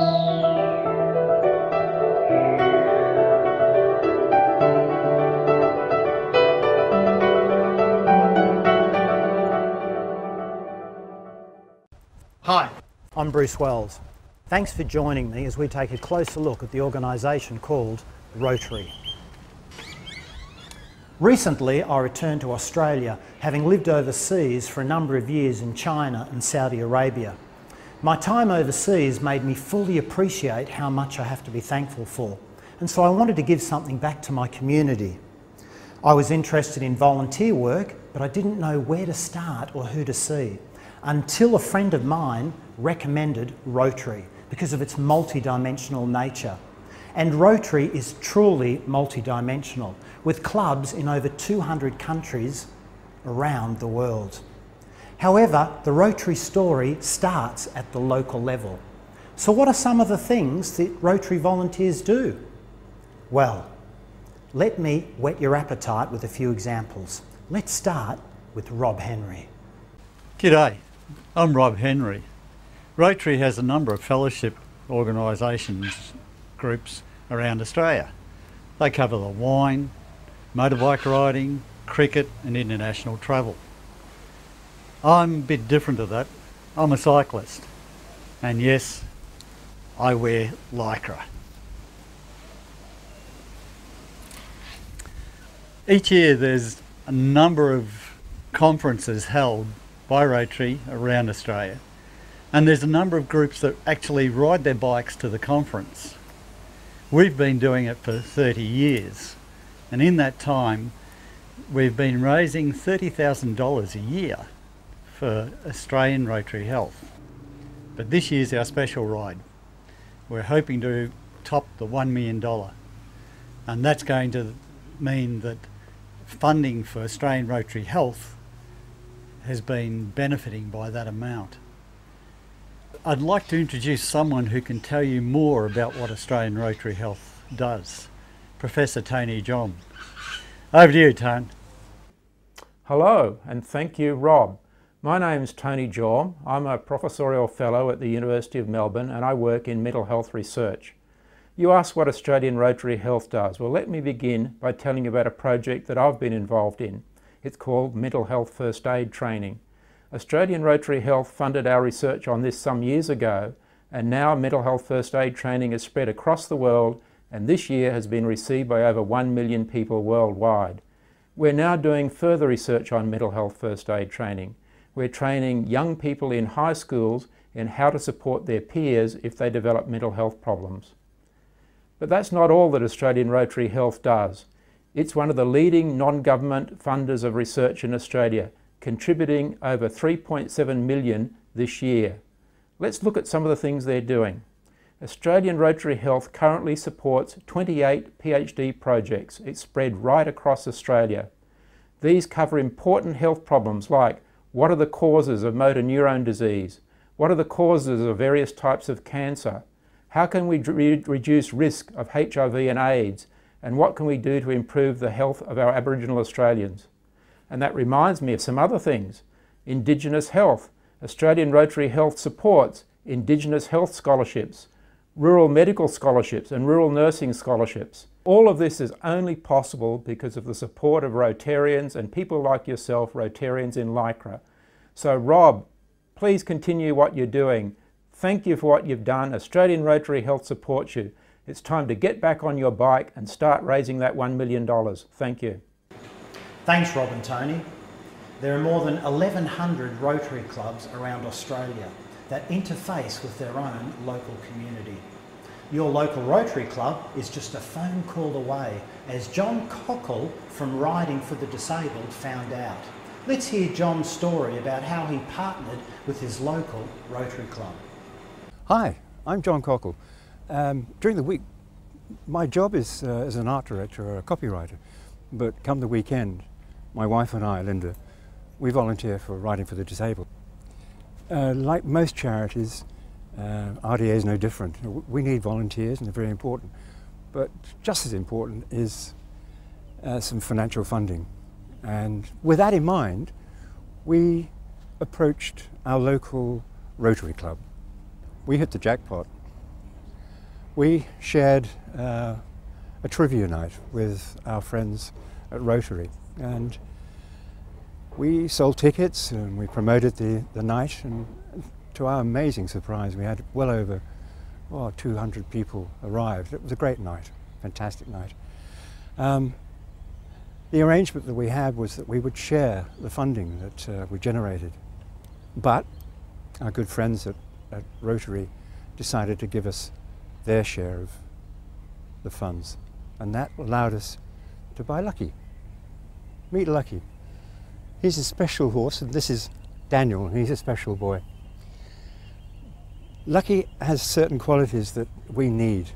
Hi, I'm Bruce Wells. Thanks for joining me as we take a closer look at the organisation called Rotary. Recently, I returned to Australia, having lived overseas for a number of years in China and Saudi Arabia. My time overseas made me fully appreciate how much I have to be thankful for, and so I wanted to give something back to my community. I was interested in volunteer work, but I didn't know where to start or who to see, until a friend of mine recommended Rotary because of its multidimensional nature. And Rotary is truly multidimensional, with clubs in over 200 countries around the world. However, the Rotary story starts at the local level. So what are some of the things that Rotary volunteers do? Well, let me whet your appetite with a few examples. Let's start with Rob Henry. G'day, I'm Rob Henry. Rotary has a number of fellowship organisations, groups around Australia. They cover the wine, motorbike riding, cricket and international travel. I'm a bit different to that. I'm a cyclist. And yes, I wear lycra. Each year there's a number of conferences held by Rotary around Australia, and there's a number of groups that actually ride their bikes to the conference. We've been doing it for 30 years, and in that time we've been raising $30,000 a year for Australian Rotary Health. But this year's our special ride. We're hoping to top the $1 million, and that's going to mean that funding for Australian Rotary Health has been benefiting by that amount. I'd like to introduce someone who can tell you more about what Australian Rotary Health does. Professor Tony John. Over to you, Tone. Hello, and thank you, Rob. My name's Tony Jorm. I'm a professorial fellow at the University of Melbourne, and I work in mental health research. You asked what Australian Rotary Health does. Well, let me begin by telling you about a project that I've been involved in. It's called Mental Health First Aid Training. Australian Rotary Health funded our research on this some years ago, and now mental health first aid training is spread across the world, and this year has been received by over 1 million people worldwide. We're now doing further research on mental health first aid training. We're training young people in high schools in how to support their peers if they develop mental health problems. But that's not all that Australian Rotary Health does. It's one of the leading non-government funders of research in Australia, contributing over 3.7 million this year. Let's look at some of the things they're doing. Australian Rotary Health currently supports 28 PhD projects. It's spread right across Australia. These cover important health problems like what are the causes of motor neurone disease? What are the causes of various types of cancer? How can we reduce risk of HIV and AIDS? And what can we do to improve the health of our Aboriginal Australians? And that reminds me of some other things. Indigenous health. Australian Rotary Health supports Indigenous health scholarships, rural medical scholarships and rural nursing scholarships. All of this is only possible because of the support of Rotarians and people like yourself, Rotarians in Lycra. So Rob, please continue what you're doing. Thank you for what you've done. Australian Rotary Health supports you. It's time to get back on your bike and start raising that $1 million. Thank you. Thanks, Rob and Tony. There are more than 1,100 Rotary clubs around Australia that interface with their own local community. Your local Rotary club is just a phone call away, as John Cockle from Riding for the Disabled found out. Let's hear John's story about how he partnered with his local Rotary club. Hi, I'm John Cockle. During the week, my job is as an art director or a copywriter, but come the weekend, my wife and I, Linda, we volunteer for Riding for the Disabled. Like most charities, RDA is no different. We need volunteers and they're very important, but just as important is some financial funding. And with that in mind, we approached our local Rotary club. We hit the jackpot. we shared a trivia night with our friends at Rotary, and we sold tickets and we promoted the night, and to our amazing surprise we had well over 200 people arrived. It was a great night, fantastic night. The arrangement that we had was that we would share the funding that we generated, but our good friends at Rotary decided to give us their share of the funds, and that allowed us to buy Lucky. Meet Lucky. He's a special horse, and this is Daniel, and he's a special boy. Lucky has certain qualities that we need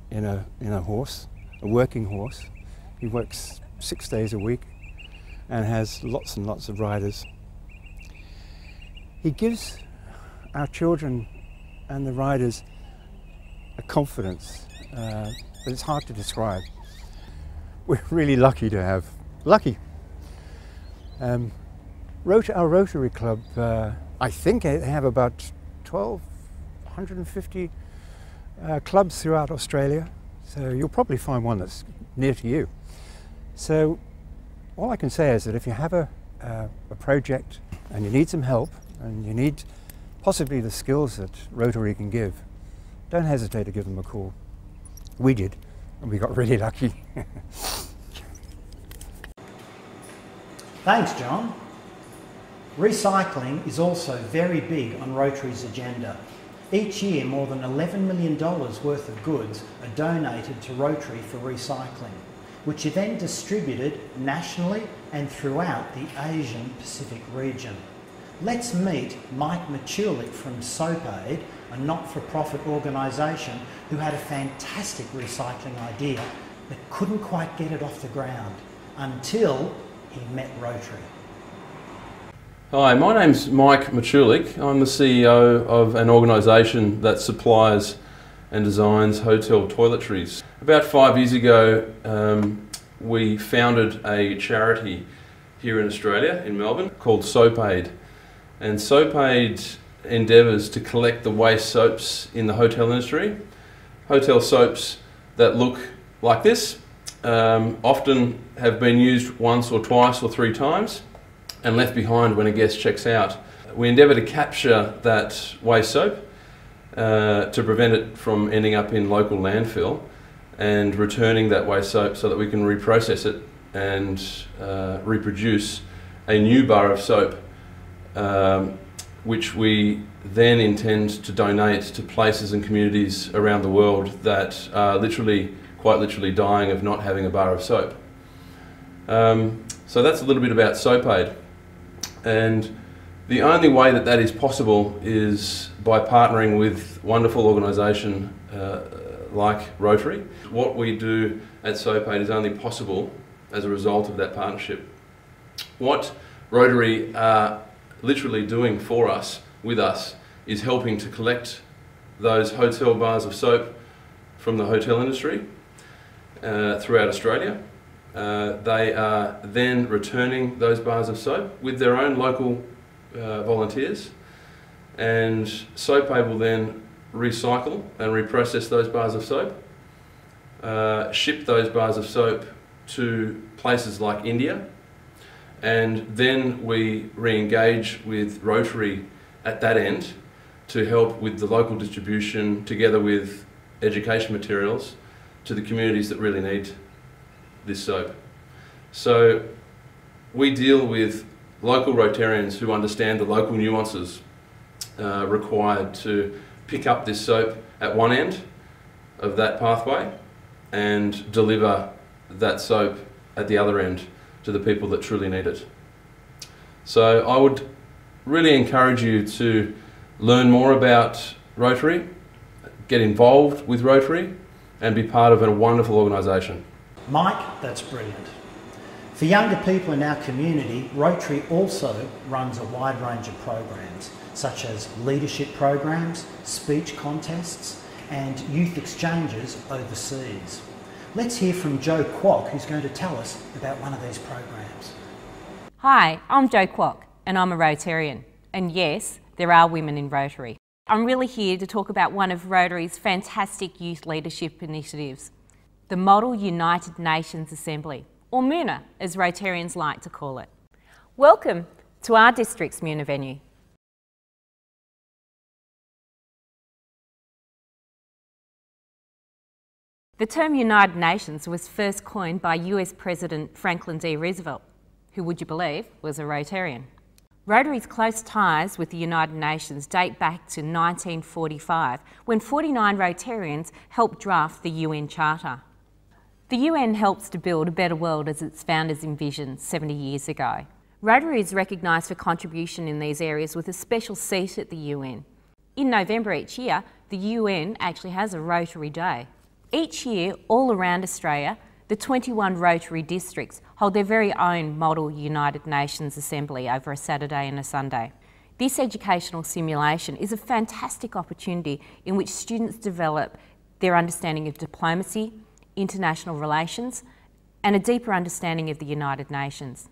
in a horse, a working horse. He works 6 days a week and has lots and lots of riders. He gives our children and the riders a confidence that it's hard to describe. We're really lucky to have Lucky. Our Rotary Club, I think they have about 150 clubs throughout Australia, so you'll probably find one that's near to you. So all I can say is that if you have a project and you need some help and you need possibly the skills that Rotary can give, don't hesitate to give them a call. We did, and we got really lucky. Thanks, John. Recycling is also very big on Rotary's agenda. Each year, more than $11 million worth of goods are donated to Rotary for recycling, which are then distributed nationally and throughout the Asian Pacific region. Let's meet Mike McCulloch from SoapAid, a not-for-profit organisation who had a fantastic recycling idea but couldn't quite get it off the ground until he met Rotary. Hi, my name's Mike McCulloch. I'm the CEO of an organisation that supplies and designs hotel toiletries. About 5 years ago, we founded a charity here in Australia, in Melbourne, called SoapAid. And SoapAid endeavours to collect the waste soaps in the hotel industry. Hotel soaps that look like this, often have been used once or twice or 3 times and left behind when a guest checks out. We endeavour to capture that waste soap to prevent it from ending up in local landfill and returning that waste soap so that we can reprocess it and reproduce a new bar of soap, which we then intend to donate to places and communities around the world that are quite literally dying of not having a bar of soap. So that's a little bit about SoapAid. And the only way that that is possible is by partnering with wonderful organisation like Rotary. What we do at SoapAid is only possible as a result of that partnership. What Rotary are literally doing for us, with us, is helping to collect those hotel bars of soap from the hotel industry throughout Australia. They are then returning those bars of soap with their own local volunteers, and SoapAid will then recycle and reprocess those bars of soap, ship those bars of soap to places like India, and then we re-engage with Rotary at that end to help with the local distribution together with education materials to the communities that really need this soap. So we deal with local Rotarians who understand the local nuances required to pick up this soap at one end of that pathway and deliver that soap at the other end to the people that truly need it. So I would really encourage you to learn more about Rotary, get involved with Rotary, and be part of a wonderful organisation. Mike, that's brilliant. For younger people in our community, Rotary also runs a wide range of programs, such as leadership programs, speech contests, and youth exchanges overseas. Let's hear from Jo Quock, who's going to tell us about one of these programs. Hi, I'm Jo Quock, and I'm a Rotarian. And yes, there are women in Rotary. I'm really here to talk about one of Rotary's fantastic youth leadership initiatives, the Model United Nations Assembly, or MUNA as Rotarians like to call it. Welcome to our district's MUNA venue. The term United Nations was first coined by US President Franklin D. Roosevelt, who, would you believe, was a Rotarian. Rotary's close ties with the United Nations date back to 1945, when 49 Rotarians helped draft the UN Charter. The UN helps to build a better world as its founders envisioned 70 years ago. Rotary is recognised for contribution in these areas with a special seat at the UN. In November each year, the UN actually has a Rotary Day. Each year, all around Australia, the 21 Rotary districts hold their very own Model United Nations Assembly over a Saturday and a Sunday. This educational simulation is a fantastic opportunity in which students develop their understanding of diplomacy, international relations, and a deeper understanding of the United Nations.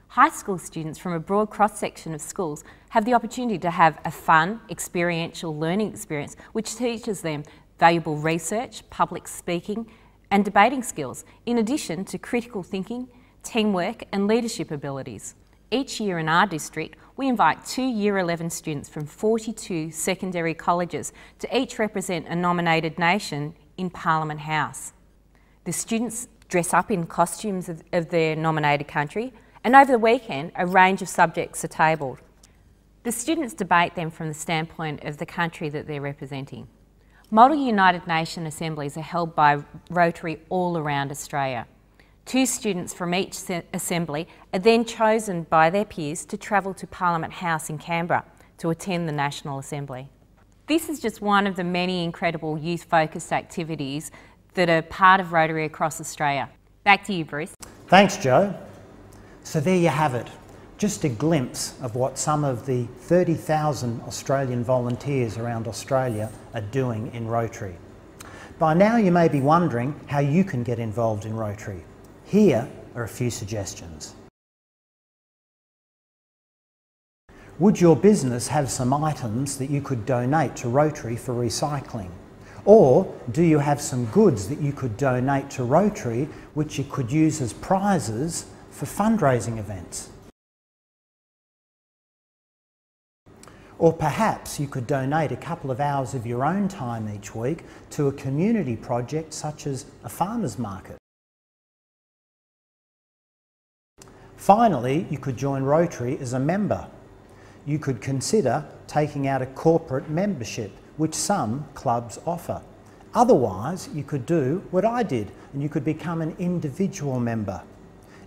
High school students from a broad cross-section of schools have the opportunity to have a fun, experiential learning experience which teaches them valuable research, public speaking, and debating skills, in addition to critical thinking, teamwork and leadership abilities. Each year in our district, we invite 2 Year 11 students from 42 secondary colleges to each represent a nominated nation in Parliament House. The students dress up in costumes of their nominated country, and over the weekend, a range of subjects are tabled. The students debate them from the standpoint of the country that they're representing. Model United Nations assemblies are held by Rotary all around Australia. 2 students from each assembly are then chosen by their peers to travel to Parliament House in Canberra to attend the National Assembly. This is just one of the many incredible youth-focused activities that are part of Rotary across Australia. Back to you, Bruce. Thanks, Jo. So there you have it. Just a glimpse of what some of the 30,000 Australian volunteers around Australia are doing in Rotary. By now you may be wondering how you can get involved in Rotary. Here are a few suggestions. Would your business have some items that you could donate to Rotary for recycling? Or do you have some goods that you could donate to Rotary which you could use as prizes for fundraising events? Or perhaps you could donate a couple of hours of your own time each week to a community project such as a farmer's market. Finally, you could join Rotary as a member. You could consider taking out a corporate membership, which some clubs offer. Otherwise, you could do what I did and you could become an individual member.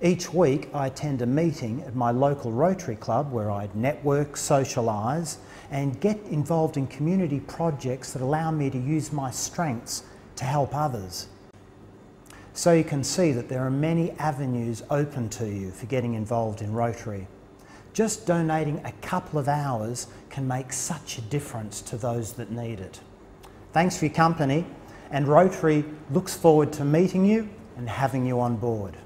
Each week I attend a meeting at my local Rotary Club where I network, socialise and get involved in community projects that allow me to use my strengths to help others. So you can see that there are many avenues open to you for getting involved in Rotary. Just donating a couple of hours can make such a difference to those that need it. Thanks for your company, and Rotary looks forward to meeting you and having you on board.